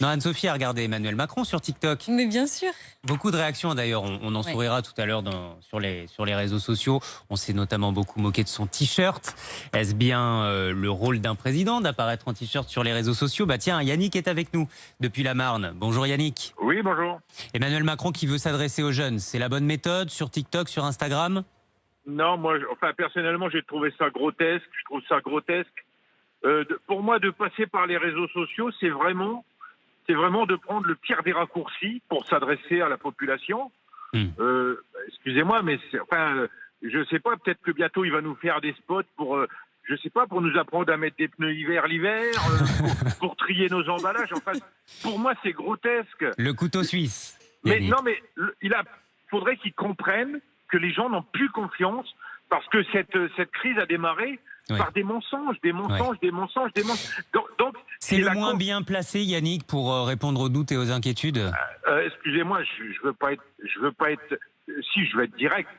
Non, Anne-Sophie a regardé Emmanuel Macron sur TikTok. Mais bien sûr. Beaucoup de réactions d'ailleurs, on en sourira tout à l'heure sur les réseaux sociaux. On s'est notamment beaucoup moqué de son t-shirt. Est-ce bien le rôle d'un président d'apparaître en t-shirt sur les réseaux sociaux? Bah tiens, Yannick est avec nous depuis la Marne. Bonjour Yannick. Oui, bonjour. Emmanuel Macron qui veut s'adresser aux jeunes, c'est la bonne méthode sur TikTok, sur Instagram? Non, moi, personnellement, j'ai trouvé ça grotesque. Je trouve ça grotesque. Pour moi, de passer par les réseaux sociaux, c'est vraiment de prendre le pire des raccourcis pour s'adresser à la population. Excusez-moi, mais je sais pas, peut-être que bientôt il va nous faire des spots pour, je sais pas, pour nous apprendre à mettre des pneus hiver l'hiver, pour trier nos emballages. Enfin, pour moi, c'est grotesque. Le couteau suisse. Mais Yannick. non, mais faudrait qu'ils comprennent que les gens n'ont plus confiance parce que cette crise a démarré par des mensonges. Donc, c'est le moins bien placé, Yannick, pour répondre aux doutes et aux inquiétudes. Excusez-moi, je veux pas être. Si, je veux être direct.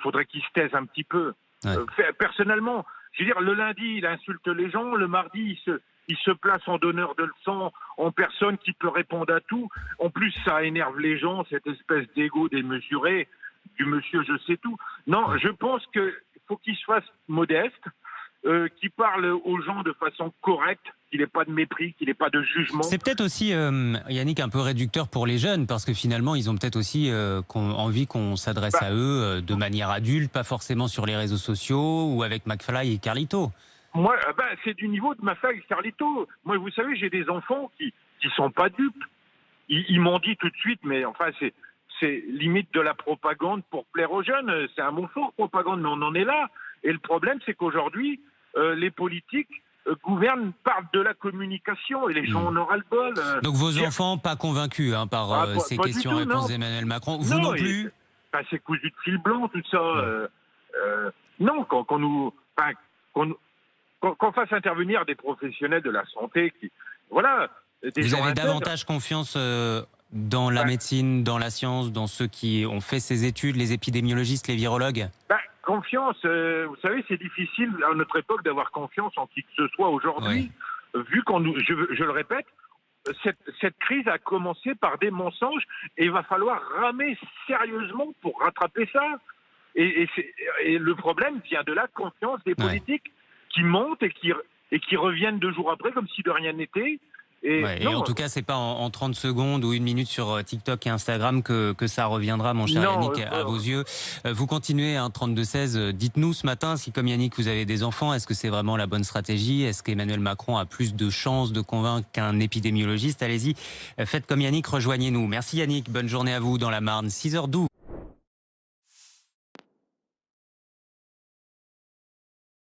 Faudrait qu'il se taise un petit peu. Ouais. Personnellement, je veux dire, le lundi, il insulte les gens. Le mardi, il se place en donneur de leçons, en personne qui peut répondre à tout. En plus, ça énerve les gens, cette espèce d'ego démesuré du monsieur je sais tout. Non, je pense qu'il faut qu'il se fasse modeste, qu'il parle aux gens de façon correcte, qu'il n'ait pas de mépris, qu'il n'ait pas de jugement. C'est peut-être aussi, Yannick, un peu réducteur pour les jeunes, parce que finalement, ils ont peut-être aussi envie qu'on s'adresse à eux de manière adulte, pas forcément sur les réseaux sociaux ou avec McFly et Carlito. Moi, c'est du niveau de McFly et Carlito. Moi, vous savez, j'ai des enfants qui sont pas dupes. Ils m'ont dit tout de suite, mais enfin, c'est limite de la propagande pour plaire aux jeunes. C'est un mot fort, propagande, mais on en est là. Et le problème, c'est qu'aujourd'hui, les politiques gouvernent par de la communication et les gens en auront le bol. Donc vos enfants, pas convaincus par ces questions-réponses d'Emmanuel Macron. Vous non plus? C'est cousu de fil blanc, tout ça. Non, qu'on fasse intervenir des professionnels de la santé qui, voilà. Vous avez davantage confiance dans la médecine, dans la science, dans ceux qui ont fait ces études, les épidémiologistes, les virologues? Confiance, vous savez, c'est difficile à notre époque d'avoir confiance en qui que ce soit aujourd'hui, vu je le répète, cette crise a commencé par des mensonges et il va falloir ramer sérieusement pour rattraper ça. Et le problème vient de la confiance des politiques qui montent et qui reviennent 2 jours après comme si de rien n'était. Et en tout cas, c'est pas en 30 secondes ou 1 minute sur TikTok et Instagram que ça reviendra, mon cher Yannick, à vos yeux. Vous continuez, 32-16. Dites-nous ce matin si, comme Yannick, vous avez des enfants, est-ce que c'est vraiment la bonne stratégie? Est-ce qu'Emmanuel Macron a plus de chances de convaincre qu'un épidémiologiste? Allez-y, faites comme Yannick, rejoignez-nous. Merci Yannick, bonne journée à vous dans la Marne, 6h12.